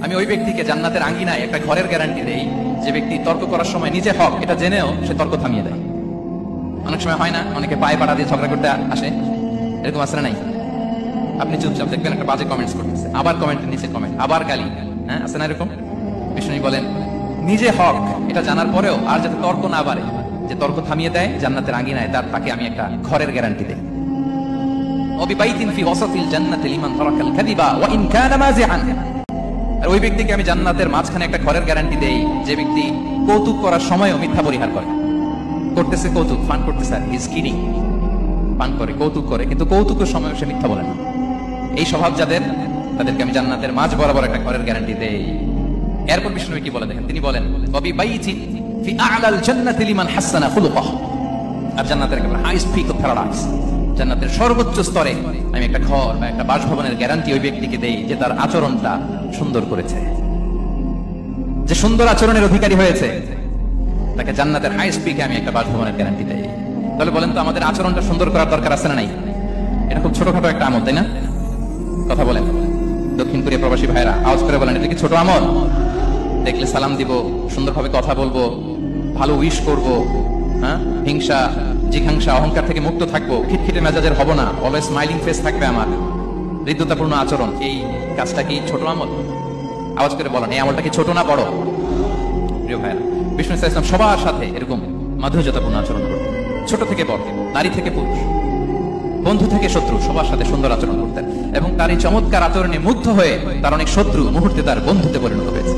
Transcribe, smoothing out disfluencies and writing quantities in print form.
আমি ওই ব্যক্তিকে জান্নাতের আঙ্গিনায় একটা ঘরের গ্যারান্টি দেই যে ব্যক্তি তর্ক করার সময় নিজে হক এটা জেনেও সে তর্ক থামিয়ে দেয়। অনেক সময় হয় না, অনেকে পায়ে পাড়া দিয়ে ঝগড়া করতে আসে, এরকম আছে না নাই? আপনি চুপচাপ দেখবেন একটা বাজে কমেন্টস করতেছে, আবার কমেন্টের নিচে কমেন্ট, আবার গালি, হ্যাঁ আছে না এরকম? বিষ্ণু বলেন নিজে হক এটা জানার পরেও আর যাতে তর্ক না বাড়ে, যে তর্ক থামিয়ে দেয় জান্নাতের আঙ্গিনায়, তাকে আমি একটা ঘরের গ্যারান্টি দেই। ওবিবাইতিন ফি ওয়াসাতিল জান্নাতি লিমান তারাকাল কাযিবা ওয়া ইন কানা মাযিআন। আর ওই ব্যক্তিকে আমি জান্নাতের মাঝখানে একটা ঘরের গ্যারান্টি দেই যে ব্যক্তি কৌতুক করার সময়ও মিথ্যা পরিহার করে। করতেছে কৌতুক, ফান করতেছে, আর ইজ কিডিং, পান করে, কৌতুক করে, কিন্তু কৌতুকের সময় সে মিথ্যা বলে না। এই স্বভাব যাদের, তাদেরকে আমি জান্নাতের মাঝ বরাবর একটা ঘরের গ্যারান্টি দেই। এরপর বিষ্ণু কি বলে দেখেন, তিনি বলেন ওবিবাইতিন ফি আ'লাল জান্নাতি লিমান হাসানা খুলুকাহু। আর জান্নাতের একটা হাইস্ট পিক অফ প্যারাডাইস, জান্নাতের সর্বোচ্চ স্তরে আমি একটা ঘর বা একটা বাসভবনের গ্যারান্টি ওই ব্যক্তিকে দেই যে তার আচরণটা সুন্দর করেছে, যে সুন্দর আচরণের অধিকারী হয়েছে, তাকে জান্নাতের হাইস্ট পিকে আমি একটা বাসভবনের গ্যারান্টি দেই। তাহলে বলেন তো আমাদের আচরণটা সুন্দর করার দরকার আছে না নাই? এটা খুব ছোটখাটো একটা আমল, তাই না? কথা বলেন দক্ষিণ কোরিয়া প্রবাসী ভাইরা, আওয়াজ করে বলেন এটা কি ছোট আমল? দেখলে সালাম দিব, সুন্দরভাবে কথা বলবো, ভালো উইশ করব, হ্যাঁ, হিংসা জিঘাংসা অহংকার থেকে মুক্ত থাকবো, খিটখিটে মেজাজের হব না, অলওয়েজ স্মাইলিং ফেস থাকবে আমার, হৃদ্যতাপূর্ণ আচরণ। এই কাজটা কি ছোট আমল? আওয়াজ করে বলেন এই আমলটা কি ছোট না বড়? প্রিয় ভাইরা, বিষ্ণু ইসলাম সবার সাথে এরকম মাধুর্যতাপূর্ণ আচরণ করতেন, ছোট থেকে বড়, নারী থেকে পুরুষ, বন্ধু থেকে শত্রু, সবার সাথে সুন্দর আচরণ করতেন। এবং তার এই চমৎকার আচরণে মুগ্ধ হয়ে তার অনেক শত্রু মুহূর্তে তার বন্ধুতে পরিণত হয়েছে।